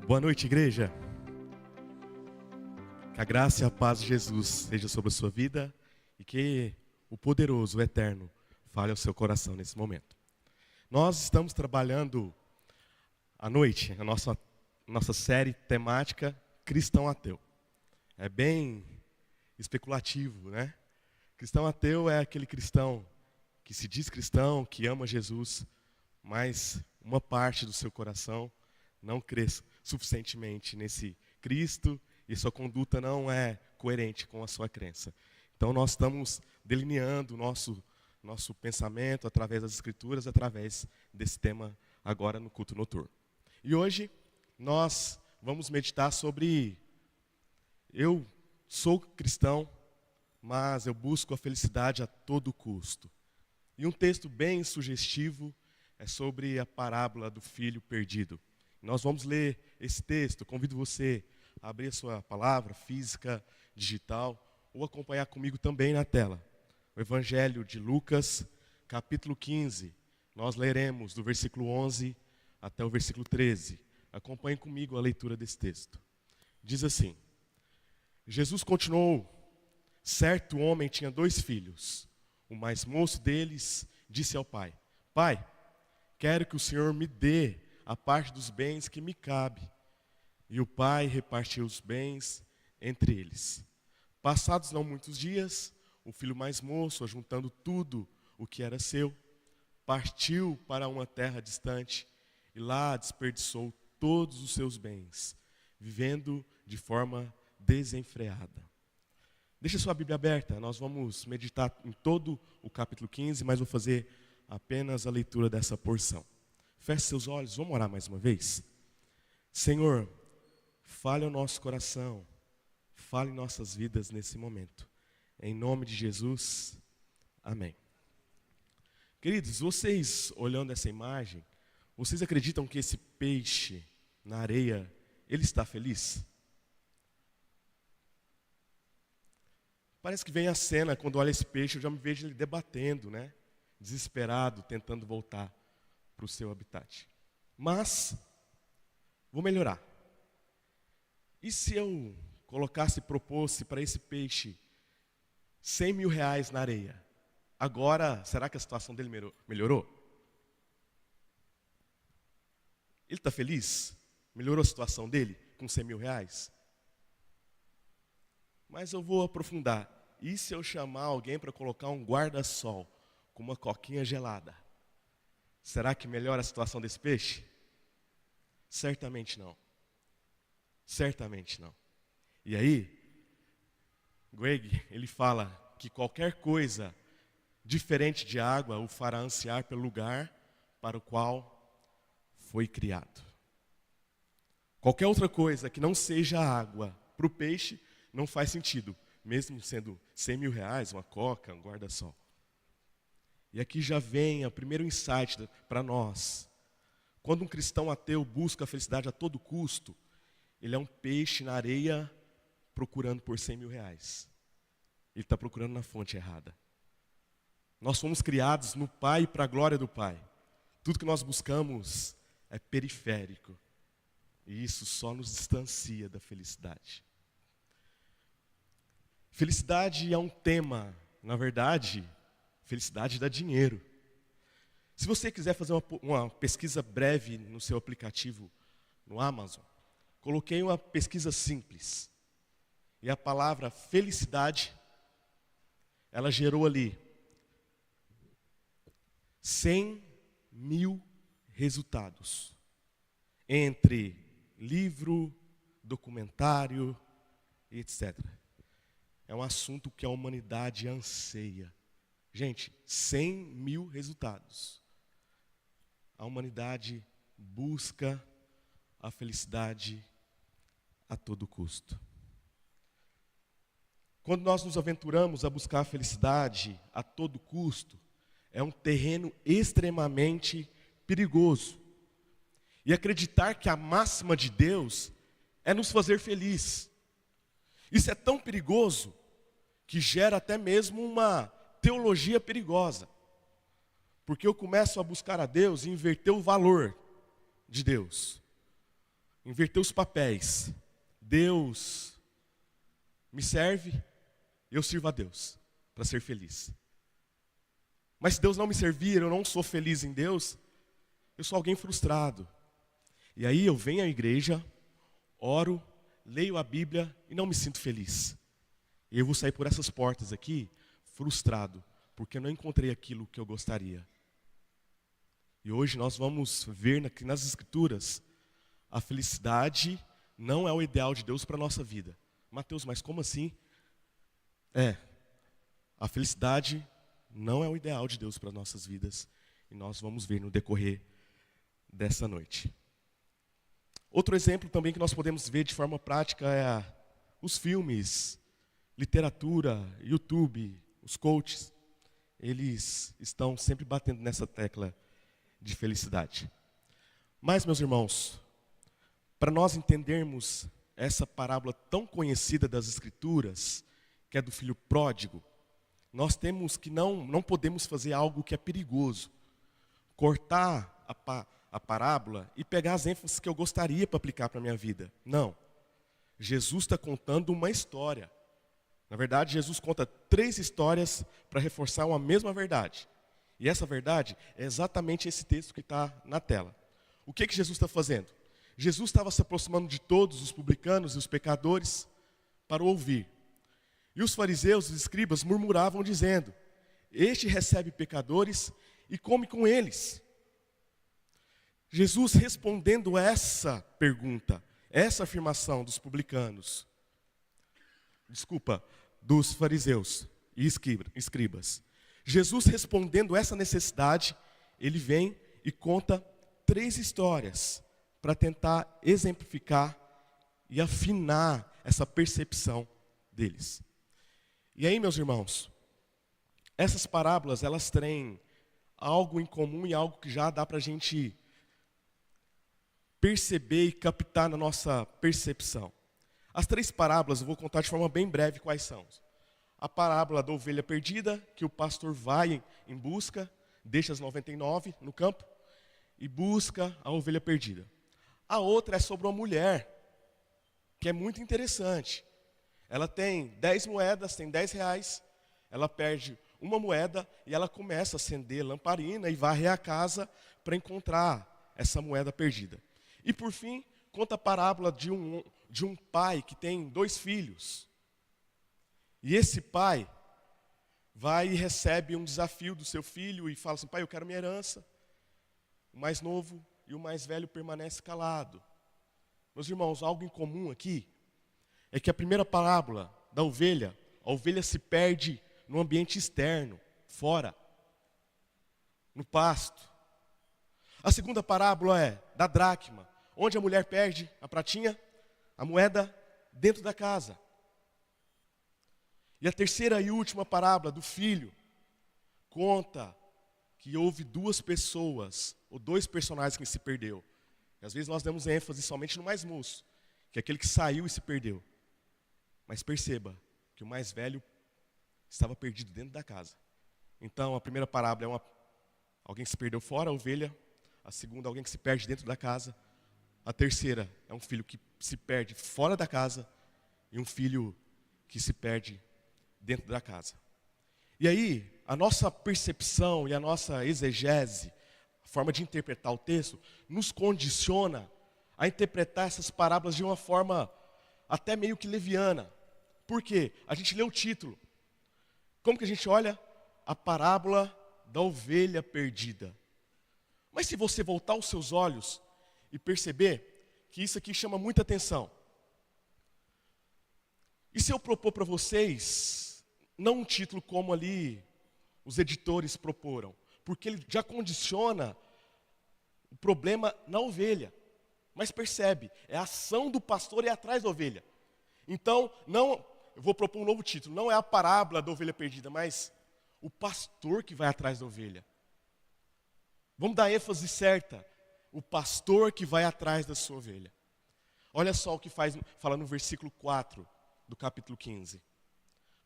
Boa noite, igreja. Que a graça e a paz de Jesus seja sobre a sua vida e que o poderoso, o eterno, fale ao seu coração nesse momento. Nós estamos trabalhando à noite a nossa série temática Cristão Ateu. É bem especulativo, né? Cristão ateu é aquele cristão que se diz cristão, que ama Jesus, mas uma parte do seu coração não crê suficientemente nesse Cristo e sua conduta não é coerente com a sua crença. Então nós estamos delineando o nosso pensamento através das Escrituras, através desse tema agora no culto noturno. E hoje nós vamos meditar sobre eu sou cristão, mas eu busco a felicidade a todo custo. E um texto bem sugestivo é sobre a parábola do filho perdido. Nós vamos ler esse texto. Convido você a abrir a sua palavra física, digital, ou acompanhar comigo também na tela. O Evangelho de Lucas, capítulo 15. Nós leremos do versículo 11 até o versículo 13. Acompanhe comigo a leitura desse texto. Diz assim: Jesus continuou: certo homem tinha 2 filhos. O mais moço deles disse ao pai: Pai, quero que o Senhor me dê a parte dos bens que me cabe. E o pai repartiu os bens entre eles. Passados não muitos dias, o filho mais moço, ajuntando tudo o que era seu, partiu para uma terra distante e lá desperdiçou todos os seus bens, vivendo de forma desenfreada. Deixa sua Bíblia aberta, nós vamos meditar em todo o capítulo 15, mas vou fazer apenas a leitura dessa porção. Feche seus olhos, vamos orar mais uma vez. Senhor, fale ao nosso coração, fale em nossas vidas nesse momento. Em nome de Jesus, amém. Queridos, vocês olhando essa imagem, vocês acreditam que esse peixe na areia, ele está feliz? Parece que vem a cena, quando olha esse peixe, eu já me vejo ele debatendo, né? Desesperado, tentando voltar para o seu habitat. Mas, vou melhorar. E se eu propôsse para esse peixe 100 mil reais na areia? Agora, será que a situação dele melhorou? Ele está feliz? Melhorou a situação dele com 100 mil reais? Mas eu vou aprofundar. E se eu chamar alguém para colocar um guarda-sol com uma coquinha gelada? Será que melhora a situação desse peixe? Certamente não. Certamente não. E aí, Greg, ele fala que qualquer coisa diferente de água o fará ansiar pelo lugar para o qual foi criado. Qualquer outra coisa que não seja água para o peixe não faz sentido, mesmo sendo 100 mil reais, uma coca, um guarda-sol. E aqui já vem o primeiro insight para nós. Quando um cristão ateu busca a felicidade a todo custo, ele é um peixe na areia procurando por 100 mil reais. Ele está procurando na fonte errada. Nós fomos criados no Pai e para a glória do Pai. Tudo que nós buscamos é periférico. E isso só nos distancia da felicidade. Felicidade é um tema, na verdade, felicidade dá dinheiro. Se você quiser fazer uma pesquisa breve no seu aplicativo, no Amazon, coloquei uma pesquisa simples. E a palavra felicidade, ela gerou ali 100 mil resultados. Entre livro, documentário, etc. É um assunto que a humanidade anseia. Gente, 100 mil resultados. A humanidade busca a felicidade a todo custo. Quando nós nos aventuramos a buscar a felicidade a todo custo, é um terreno extremamente perigoso. E acreditar que a máxima de Deus é nos fazer feliz. Isso é tão perigoso que gera até mesmo uma teologia perigosa. Porque eu começo a buscar a Deus e inverter o valor de Deus. inverter os papéis. Deus me serve, eu sirvo a Deus para ser feliz. Mas se Deus não me servir, eu não sou feliz em Deus, eu sou alguém frustrado. E aí eu venho à igreja, oro, leio a Bíblia e não me sinto feliz. E eu vou sair por essas portas aqui, frustrado, porque eu não encontrei aquilo que eu gostaria. E hoje nós vamos ver nas Escrituras, a felicidade não é o ideal de Deus para a nossa vida. Mateus, mas como assim? A felicidade não é o ideal de Deus para as nossas vidas. E nós vamos ver no decorrer dessa noite. Outro exemplo também que nós podemos ver de forma prática é os filmes, literatura, YouTube, os coaches. Eles estão sempre batendo nessa tecla de felicidade. Mas, meus irmãos, para nós entendermos essa parábola tão conhecida das Escrituras, que é do filho pródigo, nós temos que não podemos fazer algo que é perigoso. Cortar a parábola e pegar as ênfases que eu gostaria para aplicar para a minha vida. Não. Jesus está contando uma história. Na verdade, Jesus conta 3 histórias para reforçar uma mesma verdade. E essa verdade é exatamente esse texto que está na tela. O que Jesus está fazendo? Jesus estava se aproximando de todos os publicanos e os pecadores para o ouvir. E os fariseus e os escribas murmuravam dizendo: este recebe pecadores e come com eles. Jesus respondendo essa pergunta, essa afirmação dos publicanos, dos fariseus e escribas. Jesus respondendo essa necessidade, ele vem e conta 3 histórias para tentar exemplificar e afinar essa percepção deles. E aí, meus irmãos, essas parábolas, elas têm algo em comum e algo que já dá para a gente perceber e captar na nossa percepção. As 3 parábolas, eu vou contar de forma bem breve quais são. A parábola da ovelha perdida, que o pastor vai em busca, deixa as 99 no campo e busca a ovelha perdida. A outra é sobre uma mulher, que é muito interessante. Ela tem 10 moedas, tem 10 reais, ela perde uma moeda e ela começa a acender lamparina e varrer a casa para encontrar essa moeda perdida. E por fim, conta a parábola de um pai que tem 2 filhos. E esse pai vai e recebe um desafio do seu filho e fala assim: pai, eu quero minha herança. O mais novo e o mais velho permanece calado. Meus irmãos, algo em comum aqui é que a primeira parábola da ovelha, a ovelha se perde no ambiente externo, fora, no pasto. A segunda parábola é da dracma, onde a mulher perde a pratinha, a moeda, dentro da casa. E a terceira e última parábola do filho conta que houve 2 pessoas, ou 2 personagens que se perdeu. E às vezes nós damos ênfase somente no mais moço, que é aquele que saiu e se perdeu. Mas perceba que o mais velho estava perdido dentro da casa. Então a primeira parábola é alguém que se perdeu fora, a ovelha. A segunda, alguém que se perde dentro da casa. A terceira é um filho que se perde fora da casa e um filho que se perde dentro da casa. E aí, a nossa percepção e a nossa exegese, a forma de interpretar o texto, nos condiciona a interpretar essas parábolas de uma forma até meio que leviana. Por quê? A gente lê o título. Como que a gente olha? A parábola da ovelha perdida. Mas se você voltar os seus olhos e perceber que isso aqui chama muita atenção. E se eu propor para vocês, não um título como ali os editores proporam, porque ele já condiciona o problema na ovelha. Mas percebe, é a ação do pastor ir atrás da ovelha. Então, eu vou propor um novo título, não é a parábola da ovelha perdida, mas o pastor que vai atrás da ovelha. Vamos dar ênfase certa, o pastor que vai atrás da sua ovelha. Olha só o que fala no versículo 4 do capítulo 15.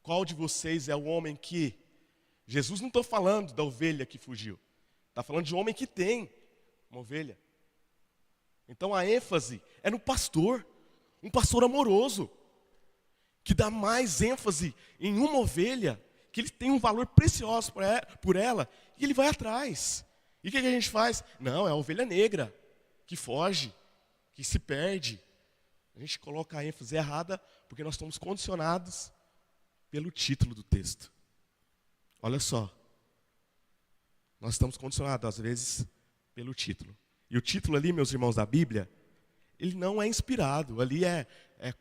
Qual de vocês é o homem que... Jesus não está falando da ovelha que fugiu. Está falando de um homem que tem uma ovelha. Então a ênfase é no pastor, um pastor amoroso, que dá mais ênfase em uma ovelha, que ele tem um valor precioso por ela, e ele vai atrás. E o que a gente faz? Não, é a ovelha negra, que foge, que se perde. A gente coloca a ênfase errada, porque nós estamos condicionados pelo título do texto. Olha só, nós estamos condicionados, às vezes, pelo título. E o título ali, meus irmãos, da Bíblia, ele não é inspirado, ali é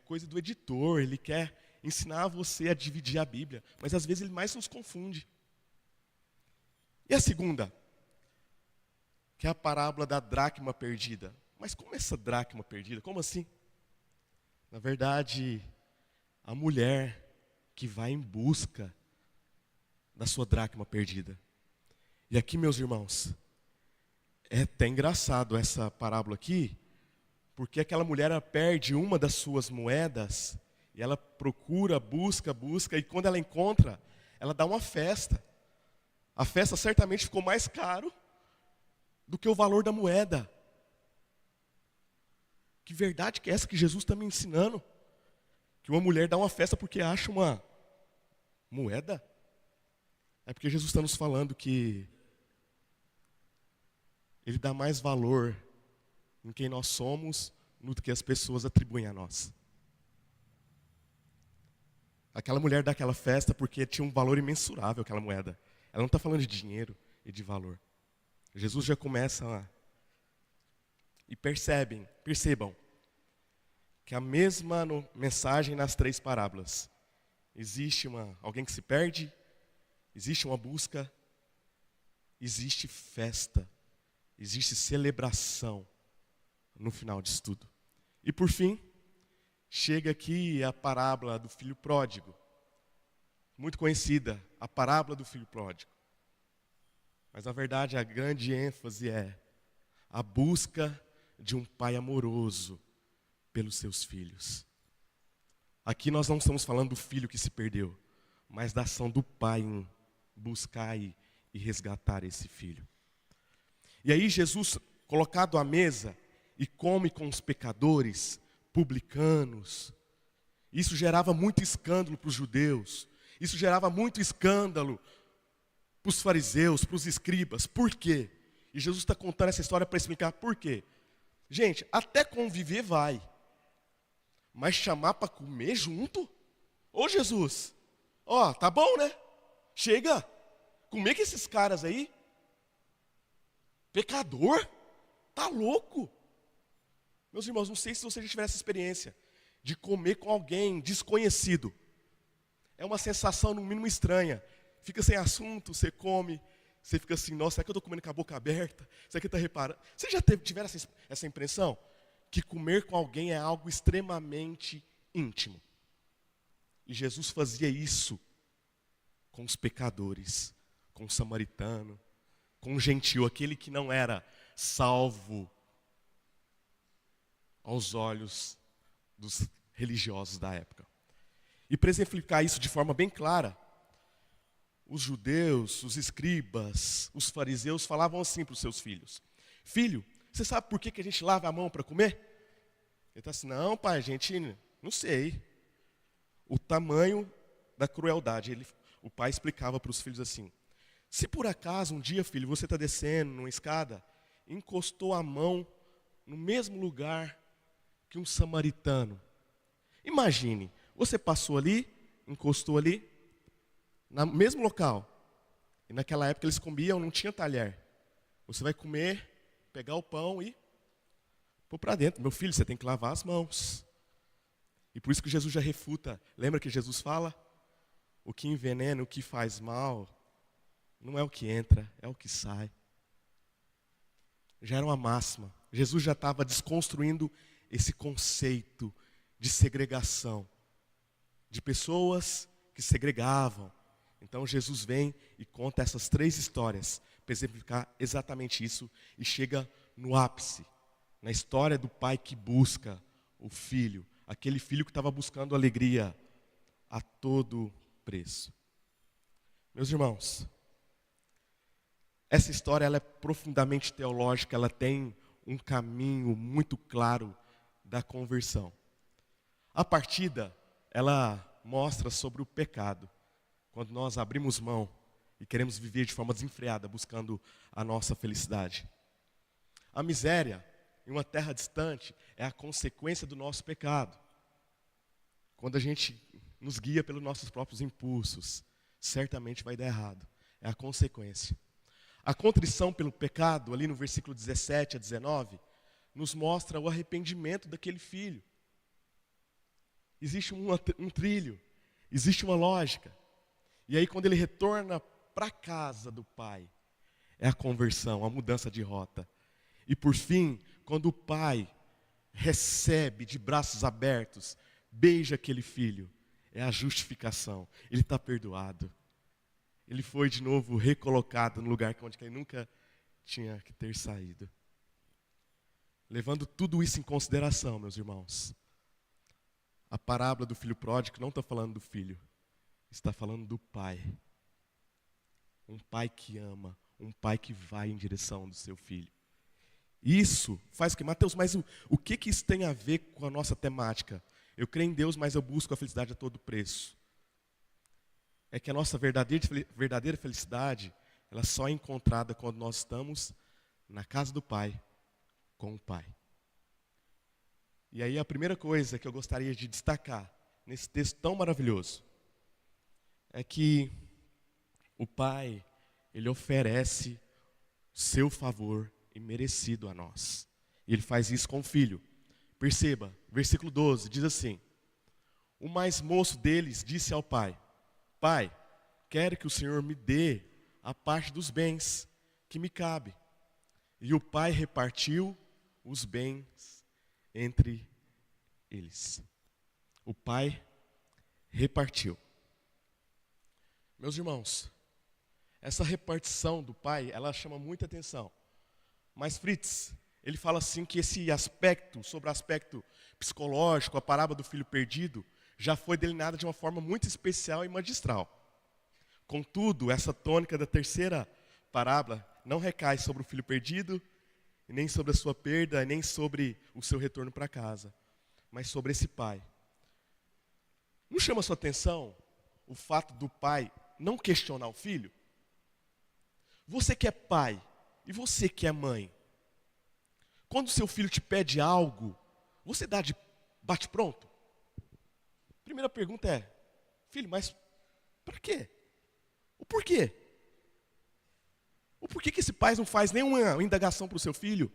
coisa do editor, ele quer ensinar você a dividir a Bíblia, mas às vezes ele mais nos confunde. E a segunda, que é a parábola da dracma perdida. Mas como essa dracma perdida? Como assim? Na verdade, a mulher que vai em busca da sua dracma perdida. E aqui, meus irmãos, é até engraçado essa parábola aqui, porque aquela mulher ela perde uma das suas moedas, e ela procura, busca, e quando ela encontra, ela dá uma festa. A festa certamente ficou mais caro do que o valor da moeda. Que verdade que é essa que Jesus está me ensinando? Que uma mulher dá uma festa porque acha uma moeda? É porque Jesus está nos falando que Ele dá mais valor em quem nós somos do que as pessoas atribuem a nós. Aquela mulher dá aquela festa porque tinha um valor imensurável aquela moeda. Ela não está falando de dinheiro e de valor. Jesus já começa lá. E percebam, que a mesma mensagem nas três parábolas. Existe alguém que se perde, existe uma busca, existe festa, existe celebração no final disso tudo. E por fim, chega aqui a parábola do filho pródigo, muito conhecida, a parábola do filho pródigo. Mas na verdade a grande ênfase é a busca de um pai amoroso pelos seus filhos. Aqui nós não estamos falando do filho que se perdeu, mas da ação do pai em buscar e resgatar esse filho. E aí Jesus, colocado à mesa, e come com os pecadores, publicanos. Isso gerava muito escândalo para os judeus. Isso gerava muito escândalo para os fariseus, para os escribas. Por quê? E Jesus está contando essa história para explicar por quê. Gente, até conviver vai. Mas chamar para comer junto? Ô Jesus, tá bom, né? Chega, comer com esses caras aí. Pecador? Tá louco? Meus irmãos, não sei se você já tiver essa experiência de comer com alguém desconhecido. É uma sensação no mínimo estranha. Fica sem assunto, você come, você fica assim, nossa, será que eu estou comendo com a boca aberta? Será que está reparando? Você já tiveram essa impressão? Que comer com alguém é algo extremamente íntimo. E Jesus fazia isso com os pecadores, com o samaritano, com o gentil, aquele que não era salvo aos olhos dos religiosos da época. E para exemplificar isso de forma bem clara, os judeus, os escribas, os fariseus falavam assim para os seus filhos: filho, você sabe por que a gente lava a mão para comer? Ele está assim, não pai, a gente não sei. O tamanho da crueldade. O pai explicava para os filhos assim: se por acaso um dia, filho, você está descendo numa escada, encostou a mão no mesmo lugar que um samaritano. Imagine, você passou ali, encostou ali, no mesmo local. E naquela época eles comiam, não tinha talher. Você vai comer, pegar o pão e pôr para dentro. Meu filho, você tem que lavar as mãos. E por isso que Jesus já refuta. Lembra que Jesus fala? O que envenena, o que faz mal, não é o que entra, é o que sai. Já era uma máxima. Jesus já estava desconstruindo esse conceito de segregação, de pessoas que segregavam. Então Jesus vem e conta essas três histórias para exemplificar exatamente isso e chega no ápice, na história do pai que busca o filho, aquele filho que estava buscando alegria a todo preço. Meus irmãos, essa história ela é profundamente teológica, ela tem um caminho muito claro da conversão. A partida, ela mostra sobre o pecado. Quando nós abrimos mão e queremos viver de forma desenfreada, buscando a nossa felicidade. A miséria, em uma terra distante, é a consequência do nosso pecado. Quando a gente nos guia pelos nossos próprios impulsos, certamente vai dar errado. É a consequência. A contrição pelo pecado, ali no versículo 17 a 19, nos mostra o arrependimento daquele filho. Existe um trilho, existe uma lógica. E aí quando ele retorna para a casa do pai, é a conversão, a mudança de rota. E por fim, quando o pai recebe de braços abertos, beija aquele filho, é a justificação. Ele está perdoado. Ele foi de novo recolocado no lugar onde ele nunca tinha que ter saído. Levando tudo isso em consideração, meus irmãos, a parábola do filho pródigo não está falando do filho, está falando do pai. Um pai que ama, um pai que vai em direção do seu filho. Isso faz o que? Mateus, mas o que isso tem a ver com a nossa temática? Eu creio em Deus, mas eu busco a felicidade a todo preço. É que a nossa verdadeira felicidade, ela só é encontrada quando nós estamos na casa do Pai, com o Pai. E aí a primeira coisa que eu gostaria de destacar nesse texto tão maravilhoso é que o Pai, Ele oferece seu favor imerecido a nós. E Ele faz isso com o Filho. Perceba, versículo 12, diz assim: o mais moço deles disse ao pai: Pai, quero que o Senhor me dê a parte dos bens que me cabe. E o pai repartiu os bens entre eles. O pai repartiu. Meus irmãos, essa repartição do pai, ela chama muita atenção. Mas Fritz, ele fala assim que esse aspecto, sobre o aspecto psicológico, a parábola do filho perdido, já foi delineada de uma forma muito especial e magistral. Contudo, essa tônica da terceira parábola não recai sobre o filho perdido, nem sobre a sua perda, nem sobre o seu retorno para casa, mas sobre esse pai. Não chama a sua atenção o fato do pai não questionar o filho? Você que é pai e você que é mãe, quando seu filho te pede algo, você dá de bate-pronto? Primeira pergunta é: filho, mas para quê? O porquê? O porquê que esse pai não faz nenhuma indagação para o seu filho?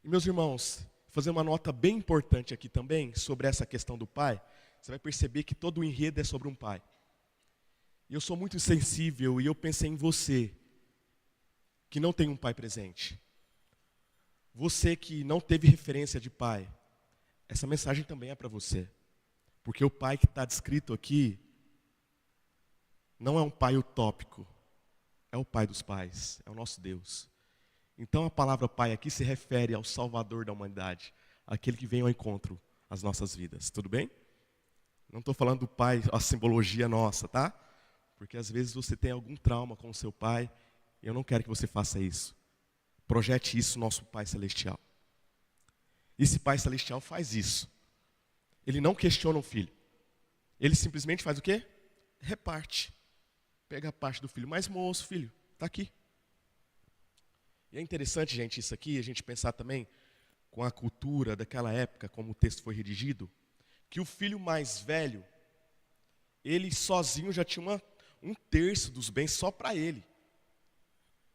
E meus irmãos, fazer uma nota bem importante aqui também sobre essa questão do pai. Você vai perceber que todo o enredo é sobre um pai. E eu sou muito sensível e eu pensei em você, que não tem um pai presente. Você que não teve referência de pai, essa mensagem também é para você. Porque o pai que está descrito aqui não é um pai utópico, é o pai dos pais, é o nosso Deus. Então a palavra pai aqui se refere ao Salvador da humanidade, aquele que vem ao encontro às nossas vidas, tudo bem? Não estou falando do pai, a simbologia nossa, tá? Porque às vezes você tem algum trauma com o seu pai, e eu não quero que você faça isso. Projete isso no nosso Pai Celestial. Esse Pai Celestial faz isso. Ele não questiona o filho. Ele simplesmente faz o quê? Reparte. Pega a parte do filho. Mas moço, filho, está aqui. E é interessante, gente, isso aqui, a gente pensar também com a cultura daquela época, como o texto foi redigido, que o filho mais velho, ele sozinho já tinha um terço dos bens só para ele.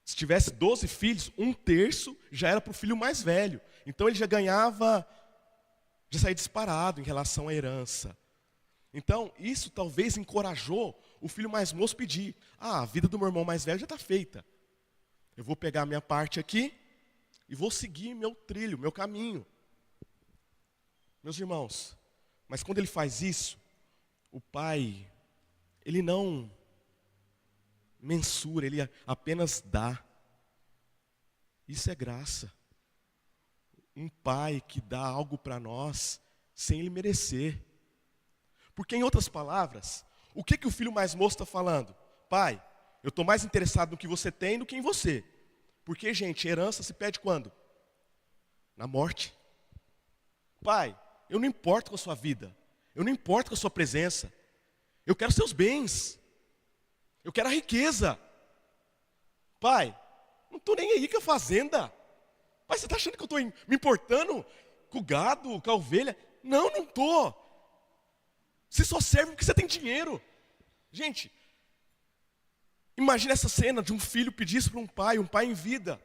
Se tivesse 12 filhos, um terço já era para o filho mais velho. Então ele já ganhava, já saía disparado em relação à herança. Então isso talvez encorajou o filho mais moço pedir: a vida do meu irmão mais velho já está feita. Eu vou pegar a minha parte aqui e vou seguir meu trilho, meu caminho. Meus irmãos, mas quando ele faz isso, o pai, ele não mensura, ele apenas dá. Isso é graça. Um pai que dá algo para nós sem ele merecer. Porque, em outras palavras, o que o filho mais moço está falando? Pai, eu estou mais interessado no que você tem do que em você. Porque, gente, herança se pede quando? na morte. Pai, eu não importo com a sua vida, eu não importo com a sua presença, eu quero seus bens, eu quero a riqueza. Pai, não estou nem aí com a fazenda. Pai, você está achando que eu estou me importando com o gado, com a ovelha? Não, não estou. Você só serve porque você tem dinheiro. Gente, imagina essa cena de um filho pedir isso para um pai em vida.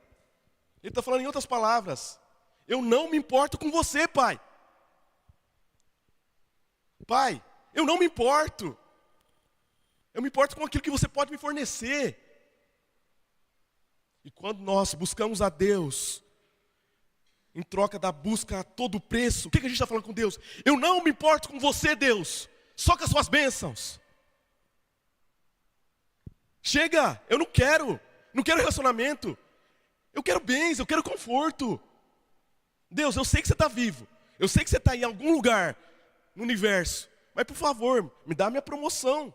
Ele está falando em outras palavras: eu não me importo com você, pai. Pai, eu não me importo. Eu me importo com aquilo que você pode me fornecer. E quando nós buscamos a Deus, em troca da busca a todo preço, o que a gente está falando com Deus? Eu não me importo com você, Deus, só com as suas bênçãos. Chega, eu não quero relacionamento. Eu quero bens, eu quero conforto. Deus, eu sei que você está vivo, eu sei que você está em algum lugar no universo, mas por favor, me dá a minha promoção.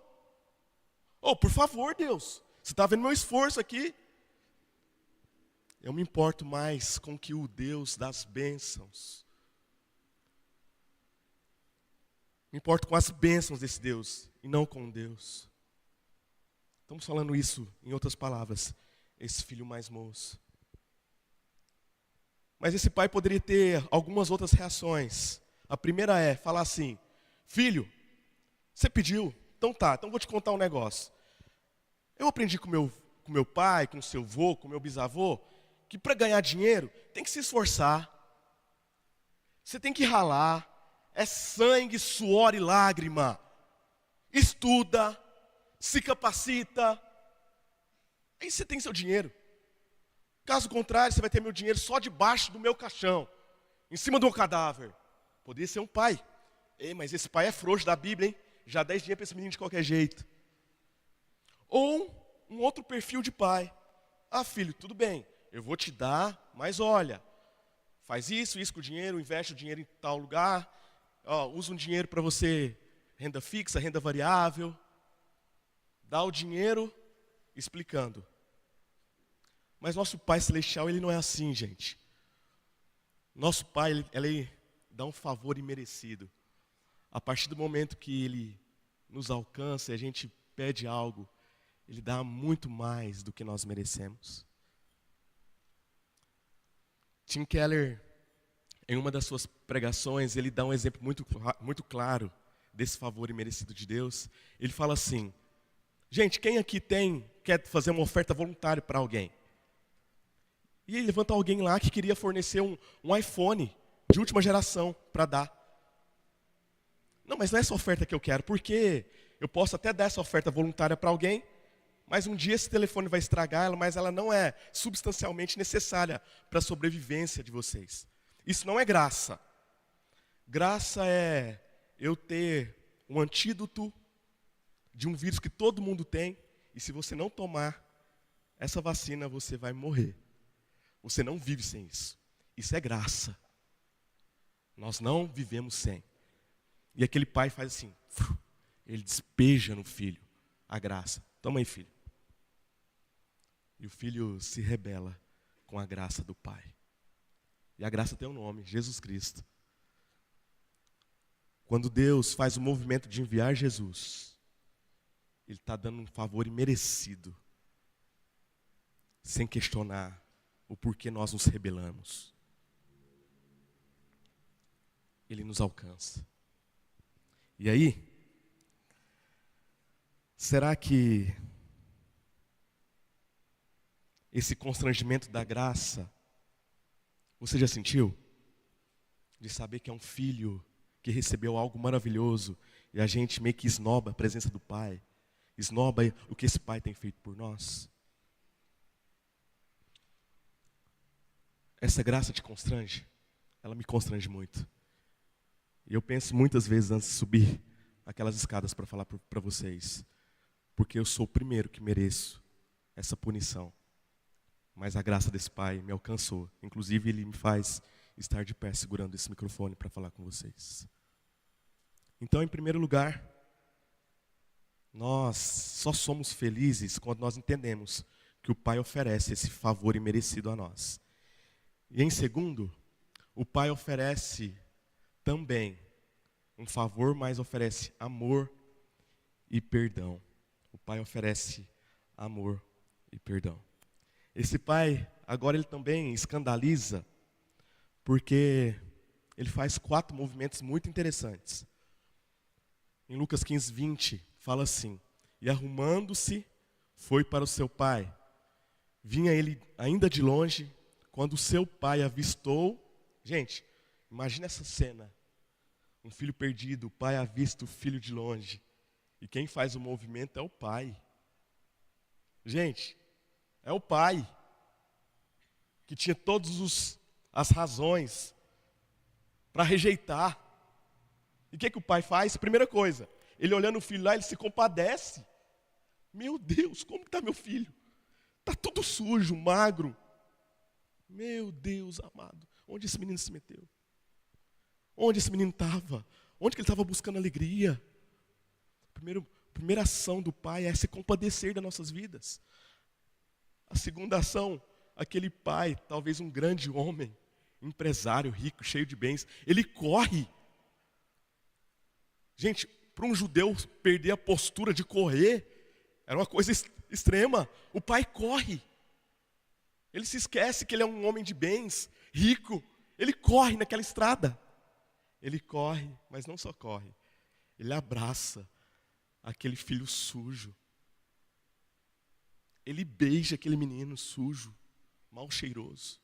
Oh, por favor, Deus, você está vendo meu esforço aqui. Eu me importo mais com que o Deus das bênçãos. Me importo com as bênçãos desse Deus e não com Deus. Estamos falando isso, em outras palavras, esse filho mais moço. Mas esse pai poderia ter algumas outras reações. A primeira é falar assim: filho, você pediu? Então tá, então vou te contar um negócio. Eu aprendi com meu pai, com seu avô, com meu bisavô, que para ganhar dinheiro tem que se esforçar. Você tem que ralar. É sangue, suor e lágrima. Estuda, se capacita. Aí você tem seu dinheiro. Caso contrário, você vai ter meu dinheiro só debaixo do meu caixão, em cima do meu cadáver. Poderia ser um pai. Ei, mas esse pai é frouxo da Bíblia, hein? Já 10 dinheiro para esse menino de qualquer jeito. Ou um outro perfil de pai. Ah, filho, tudo bem, eu vou te dar, mas olha, faz isso com o dinheiro, investe o dinheiro em tal lugar, usa um dinheiro para você, renda fixa, renda variável. Dá o dinheiro explicando. Mas nosso Pai Celestial, Ele não é assim, gente. Nosso Pai, ele dá um favor imerecido. A partir do momento que Ele nos alcança e a gente pede algo, Ele dá muito mais do que nós merecemos. Tim Keller, em uma das suas pregações, ele dá um exemplo muito claro desse favor imerecido de Deus. Ele fala assim: gente, quem aqui quer fazer uma oferta voluntária para alguém? E ele levanta alguém lá que queria fornecer um iPhone de última geração para dar. Não, mas não é essa oferta que eu quero, porque eu posso até dar essa oferta voluntária para alguém, mas um dia esse telefone vai estragar, mas ela não é substancialmente necessária para a sobrevivência de vocês. Isso não é graça. Graça é eu ter um antídoto de um vírus que todo mundo tem, e se você não tomar essa vacina, você vai morrer. Você não vive sem isso. Isso é graça. Nós não vivemos sem. E aquele pai faz assim, ele despeja no filho a graça. Toma aí, filho. E o filho se rebela com a graça do pai. E a graça tem um nome, Jesus Cristo. Quando Deus faz o movimento de enviar Jesus, Ele está dando um favor imerecido, sem questionar o porquê nós nos rebelamos. Ele nos alcança. E aí, será que esse constrangimento da graça, você já sentiu? De saber que é um filho que recebeu algo maravilhoso e a gente meio que esnoba a presença do Pai, esnoba o que esse Pai tem feito por nós? Essa graça te constrange? Ela me constrange muito. E eu penso muitas vezes antes de subir aquelas escadas para falar para vocês, porque eu sou o primeiro que mereço essa punição. Mas a graça desse Pai me alcançou. Inclusive, Ele me faz estar de pé segurando esse microfone para falar com vocês. Então, em primeiro lugar, nós só somos felizes quando nós entendemos que o Pai oferece esse favor imerecido a nós. E em segundo, o pai oferece também um favor, mas oferece amor e perdão. O pai oferece amor e perdão. Esse pai, agora ele também escandaliza, porque ele faz 4 movimentos muito interessantes. Em Lucas 15, 20, fala assim: e arrumando-se, foi para o seu pai. Vinha ele ainda de longe, quando o seu pai avistou. Gente, imagina essa cena. Um filho perdido, o pai avista o filho de longe. E quem faz o movimento é o pai. Gente, é o pai que tinha todas as razões para rejeitar. E o que o pai faz? Primeira coisa, ele olhando o filho lá, ele se compadece. Meu Deus, como está meu filho? Está tudo sujo, magro. Meu Deus amado, onde esse menino se meteu? Onde esse menino estava? Onde que ele estava buscando alegria? Primeira ação do pai é se compadecer das nossas vidas. A segunda ação, aquele pai, talvez um grande homem, empresário, rico, cheio de bens, ele corre. Gente, para um judeu perder a postura de correr, era uma coisa extrema. O pai corre. Ele se esquece que ele é um homem de bens, rico. Ele corre naquela estrada. Ele corre, mas não só corre. Ele abraça aquele filho sujo. Ele beija aquele menino sujo, mal cheiroso.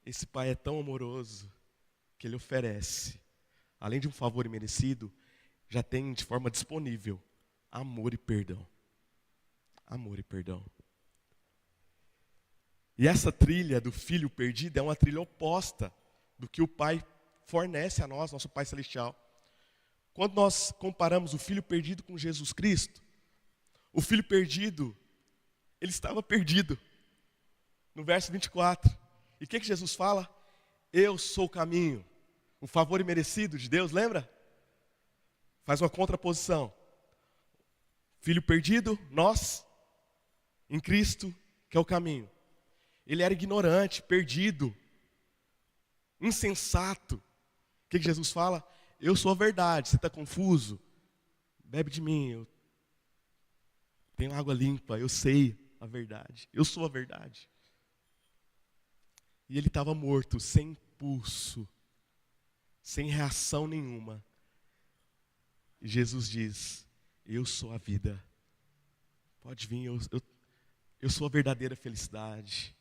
Esse pai é tão amoroso que ele oferece, além de um favor imerecido, já tem de forma disponível amor e perdão. Amor e perdão. E essa trilha do filho perdido é uma trilha oposta do que o pai fornece a nós, nosso Pai Celestial. Quando nós comparamos o filho perdido com Jesus Cristo, o filho perdido, ele estava perdido. No verso 24. E o que Jesus fala? Eu sou o caminho. O favor imerecido de Deus, lembra? Faz uma contraposição. Filho perdido, nós, em Cristo, que é o caminho. Ele era ignorante, perdido, insensato. O que Jesus fala? Eu sou a verdade. Você está confuso? Bebe de mim. Eu tenho água limpa. Eu sei a verdade. Eu sou a verdade. E ele estava morto, sem pulso, sem reação nenhuma. E Jesus diz: eu sou a vida. Pode vir, eu sou a verdadeira felicidade.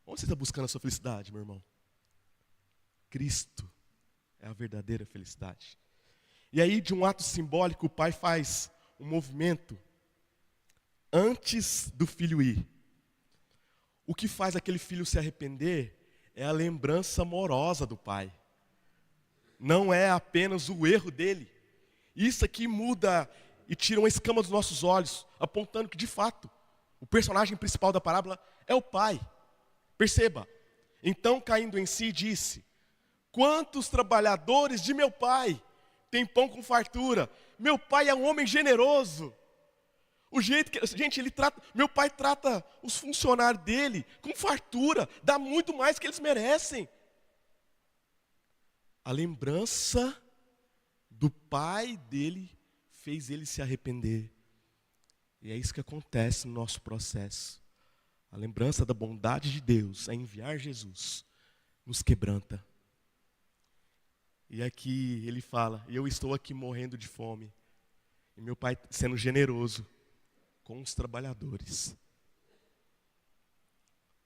Onde você está buscando a sua felicidade, meu irmão? Cristo é a verdadeira felicidade. E aí, de um ato simbólico, o pai faz um movimento antes do filho ir. O que faz aquele filho se arrepender é a lembrança amorosa do pai. Não é apenas o erro dele. Isso aqui muda e tira uma escama dos nossos olhos, apontando que, de fato, o personagem principal da parábola é o pai. Perceba. Então, caindo em si, disse: quantos trabalhadores de meu pai têm pão com fartura? Meu pai é um homem generoso. O jeito que, gente, meu pai trata os funcionários dele com fartura, dá muito mais que eles merecem. A lembrança do pai dele fez ele se arrepender. E é isso que acontece no nosso processo. A lembrança da bondade de Deus a enviar Jesus nos quebranta. E aqui ele fala: eu estou aqui morrendo de fome. E meu pai sendo generoso com os trabalhadores.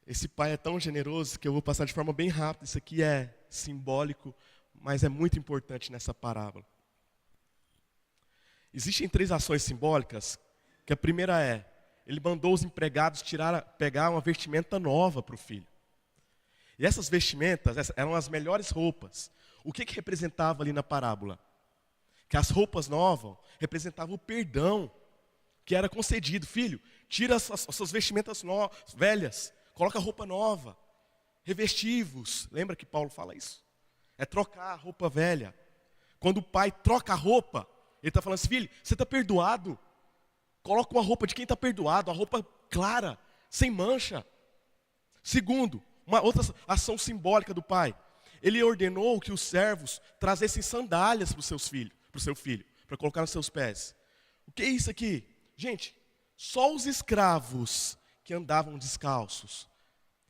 Esse pai é tão generoso que eu vou passar de forma bem rápida. Isso aqui é simbólico, mas é muito importante nessa parábola. Existem 3 ações simbólicas, que a primeira é: ele mandou os empregados pegar uma vestimenta nova para o filho. E essas vestimentas eram as melhores roupas. O que representava ali na parábola? Que as roupas novas representavam o perdão que era concedido. Filho, tira as suas vestimentas velhas, coloca roupa nova, revestivos. Lembra que Paulo fala isso? É trocar a roupa velha. Quando o pai troca a roupa, ele está falando assim: filho, você está perdoado. Coloca uma roupa de quem está perdoado, uma roupa clara, sem mancha. Segundo, Uma outra ação simbólica do pai. Ele ordenou que os servos trazessem sandálias para o seu filho, para colocar nos seus pés. O que é isso aqui? Gente, só os escravos que andavam descalços.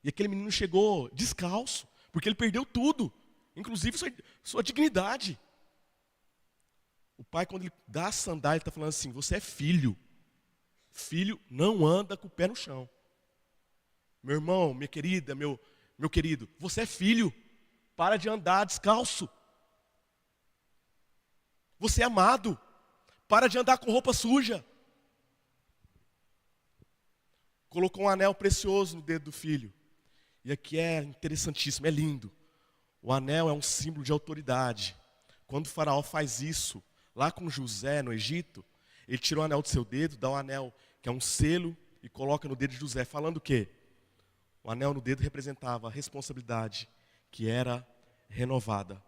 E aquele menino chegou descalço, porque ele perdeu tudo, inclusive sua dignidade. O pai, quando ele dá a sandália, ele está falando assim: você é filho. Filho não anda com o pé no chão. Meu irmão, minha querida, meu querido, você é filho. Para de andar descalço. Você é amado. Para de andar com roupa suja. Colocou um anel precioso no dedo do filho. E aqui é interessantíssimo, é lindo. O anel é um símbolo de autoridade. Quando o faraó faz isso, lá com José no Egito, ele tira o anel do seu dedo, dá um anel que é um selo e coloca no dedo de José, falando o quê? O anel no dedo representava a responsabilidade que era renovada.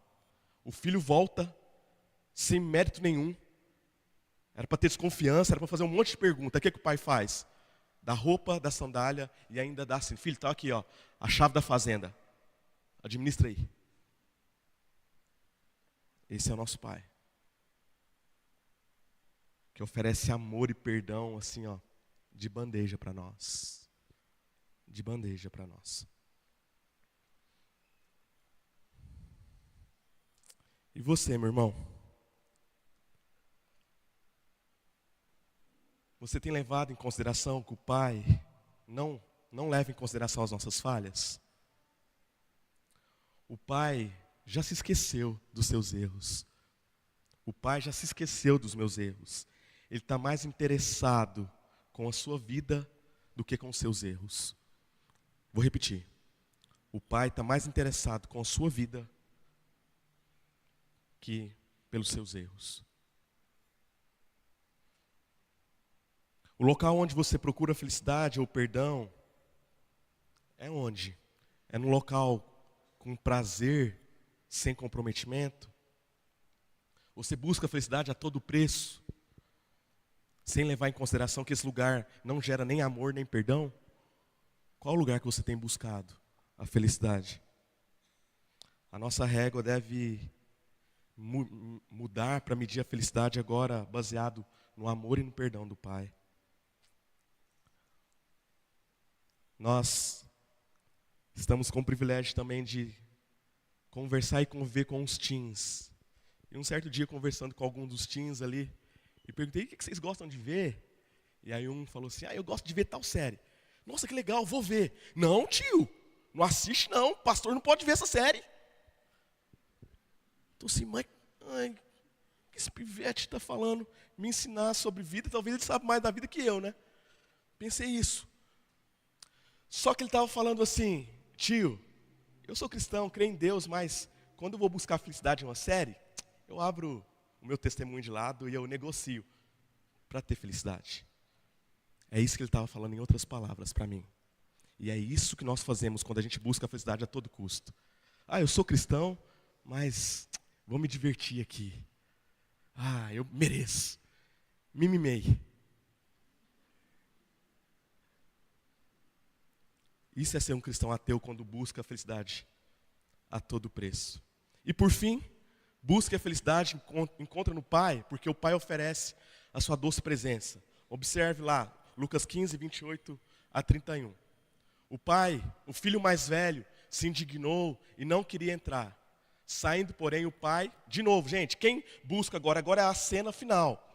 O filho volta sem mérito nenhum. Era para ter desconfiança, era para fazer um monte de perguntas. O que o pai faz? Dá roupa, dá sandália e ainda dá assim: filho, está aqui, ó, a chave da fazenda. Administra aí. Esse é o nosso pai. Que oferece amor e perdão assim, ó, de bandeja para nós. De bandeja para nós. E você, meu irmão? Você tem levado em consideração que o pai não leva em consideração as nossas falhas? O pai já se esqueceu dos seus erros. O pai já se esqueceu dos meus erros. Ele está mais interessado com a sua vida do que com os seus erros. Vou repetir. O pai está mais interessado com a sua vida que pelos seus erros. O local onde você procura felicidade ou perdão é onde? É num local com prazer, sem comprometimento? Você busca a felicidade a todo preço, sem levar em consideração que esse lugar não gera nem amor nem perdão? Qual o lugar que você tem buscado a felicidade? A nossa régua deve mudar para medir a felicidade agora baseado no amor e no perdão do Pai. Nós estamos com o privilégio também de conversar e conviver com os teens. E um certo dia, conversando com algum dos teens ali, e perguntei: o que vocês gostam de ver? E aí um falou assim: eu gosto de ver tal série. Nossa, que legal, vou ver. Não, tio, não assiste não, pastor não pode ver essa série. Então assim, mas que esse pivete está falando, me ensinar sobre vida, talvez ele sabe mais da vida que eu, né? Pensei isso. Só que ele estava falando assim: tio, eu sou cristão, creio em Deus, mas quando eu vou buscar felicidade em uma série, eu abro o meu testemunho de lado e eu negocio para ter felicidade. É isso que ele estava falando em outras palavras para mim. E é isso que nós fazemos quando a gente busca a felicidade a todo custo. Eu sou cristão, mas vou me divertir aqui. Eu mereço. Me mimei. Isso é ser um cristão ateu quando busca a felicidade a todo preço. E por fim, busca a felicidade, encontra no Pai, porque o Pai oferece a sua doce presença. Observe lá, Lucas 15, 28 a 31. O pai, o filho mais velho, se indignou e não queria entrar. Saindo, porém, o pai, de novo, gente, quem busca agora é a cena final.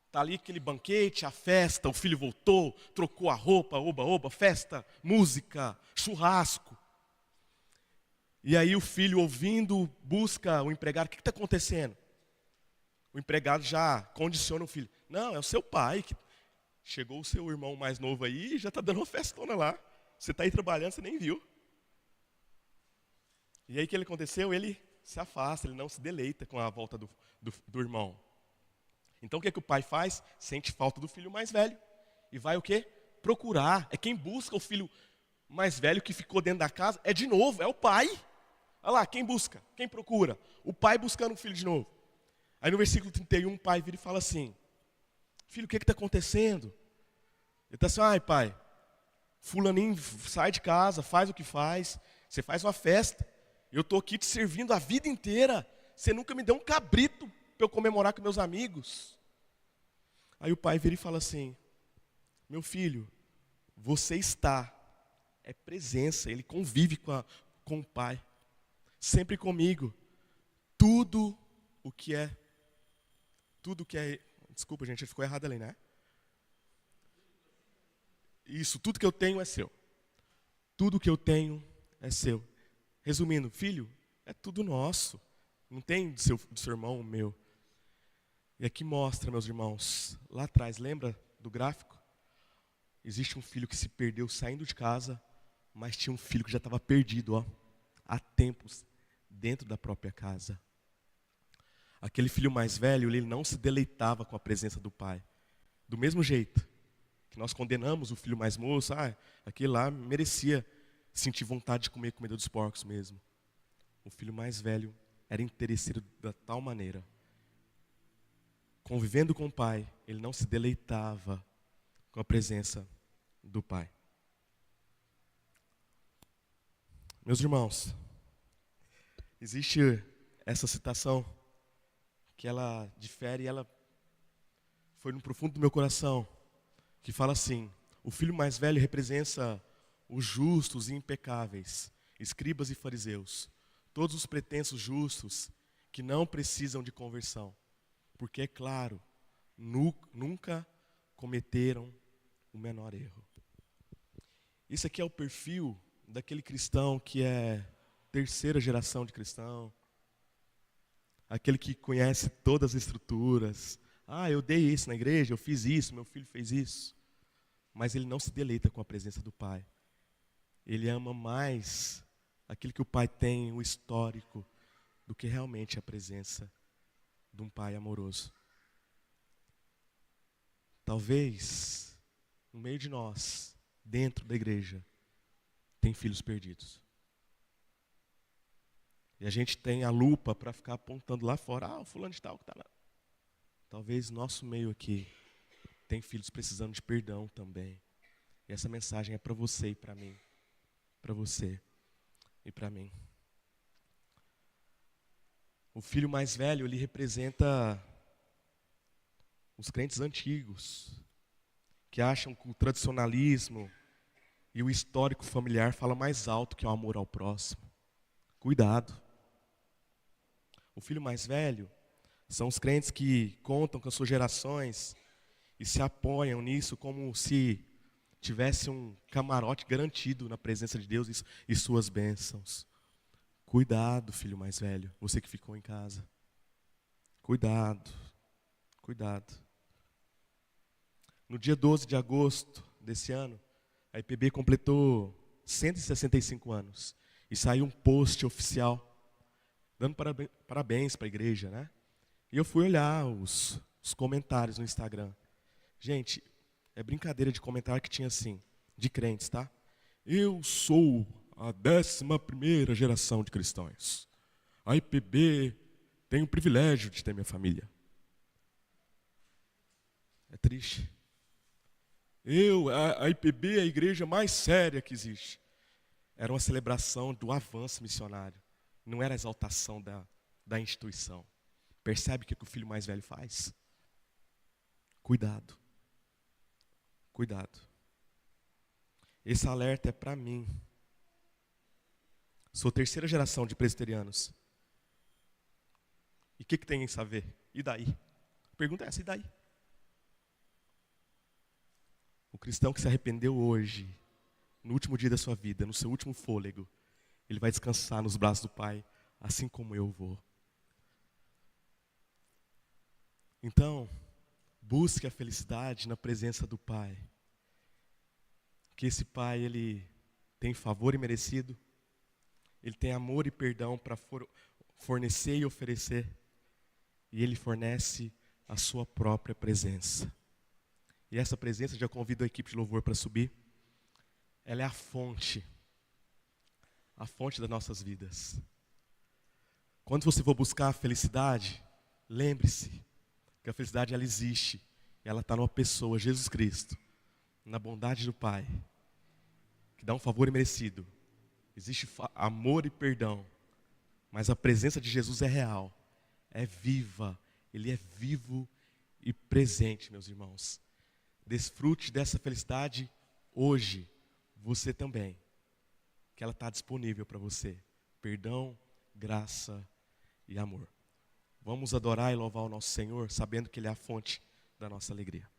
Está ali aquele banquete, a festa, o filho voltou, trocou a roupa, oba, festa, música, churrasco. E aí o filho, ouvindo, busca o empregado: o que está acontecendo? O empregado já condiciona o filho: não, é o seu pai, que chegou o seu irmão mais novo aí e já está dando uma festona lá. Você está aí trabalhando, você nem viu. E aí o que aconteceu? Ele se afasta, ele não se deleita com a volta do irmão. Então o que o pai faz? Sente falta do filho mais velho. E vai o quê? Procurar. É quem busca o filho mais velho que ficou dentro da casa. É de novo, é o pai. Olha lá, quem busca? Quem procura? O pai buscando o filho de novo. Aí no versículo 31, o pai vira e fala assim: filho, o que está acontecendo? Ele está assim: pai, Fulaninho sai de casa, faz o que faz, você faz uma festa. Eu estou aqui te servindo a vida inteira. Você nunca me deu um cabrito para eu comemorar com meus amigos. Aí o pai vira e fala assim: meu filho, você está, é presença, ele convive com o pai, sempre comigo. Tudo o que é, desculpa gente, ficou errado ali, né? Isso, tudo que eu tenho é seu. Tudo que eu tenho é seu. Resumindo, filho, é tudo nosso. Não tem do seu irmão, o meu. E aqui mostra, meus irmãos, lá atrás, lembra do gráfico? Existe um filho que se perdeu saindo de casa, mas tinha um filho que já estava perdido, há tempos, dentro da própria casa. Aquele filho mais velho, ele não se deleitava com a presença do pai. Do mesmo jeito que nós condenamos o filho mais moço, aquele lá merecia sentir vontade de comer comida dos porcos mesmo. O filho mais velho era interesseiro da tal maneira. Convivendo com o pai, ele não se deleitava com a presença do pai. Meus irmãos, existe essa citação que ela difere, ela foi no profundo do meu coração, que fala assim: o filho mais velho representa os justos e impecáveis, escribas e fariseus, todos os pretensos justos que não precisam de conversão, porque é claro, nunca cometeram o menor erro. Isso aqui é o perfil daquele cristão que é terceira geração de cristão, aquele que conhece todas as estruturas. Eu dei isso na igreja, eu fiz isso, meu filho fez isso. Mas ele não se deleita com a presença do pai. Ele ama mais aquilo que o pai tem, o histórico, do que realmente a presença de um pai amoroso. Talvez, no meio de nós, dentro da igreja, tem filhos perdidos. E a gente tem a lupa para ficar apontando lá fora, o fulano de tal que está lá. Talvez nosso meio aqui tem filhos precisando de perdão também. E essa mensagem é para você e para mim. Para você e para mim. O filho mais velho, ele representa os crentes antigos, que acham que o tradicionalismo e o histórico familiar fala mais alto que o amor ao próximo. Cuidado. O filho mais velho são os crentes que contam com as suas gerações e se apoiam nisso como se tivesse um camarote garantido na presença de Deus e suas bênçãos. Cuidado, filho mais velho, você que ficou em casa. Cuidado, cuidado. No dia 12 de agosto desse ano, a IPB completou 165 anos. E saiu um post oficial, dando parabéns para a igreja, né? E eu fui olhar os comentários no Instagram. Gente, é brincadeira de comentário que tinha assim, de crentes, tá? Eu sou a 11ª geração de cristãos. A IPB tem o privilégio de ter minha família. É triste. A IPB é a igreja mais séria que existe. Era uma celebração do avanço missionário. Não era a exaltação da instituição. Percebe o que o filho mais velho faz? Cuidado. Cuidado. Esse alerta é para mim. Sou terceira geração de presbiterianos. E o que tem isso a ver? E daí? A pergunta é essa, e daí? O cristão que se arrependeu hoje, no último dia da sua vida, no seu último fôlego, ele vai descansar nos braços do Pai, assim como eu vou. Então, busque a felicidade na presença do Pai. Que esse Pai, ele tem favor imerecido, ele tem amor e perdão para fornecer e oferecer, e ele fornece a sua própria presença. E essa presença, já convido a equipe de louvor para subir, ela é a fonte das nossas vidas. Quando você for buscar a felicidade, lembre-se que a felicidade ela existe, ela está numa pessoa, Jesus Cristo, na bondade do Pai. que dá um favor imerecido. Existe amor e perdão, mas a presença de Jesus é real, é viva, Ele é vivo e presente, meus irmãos. Desfrute dessa felicidade hoje, você também, que ela está disponível para você. Perdão, graça e amor. Vamos adorar e louvar o nosso Senhor, sabendo que Ele é a fonte da nossa alegria.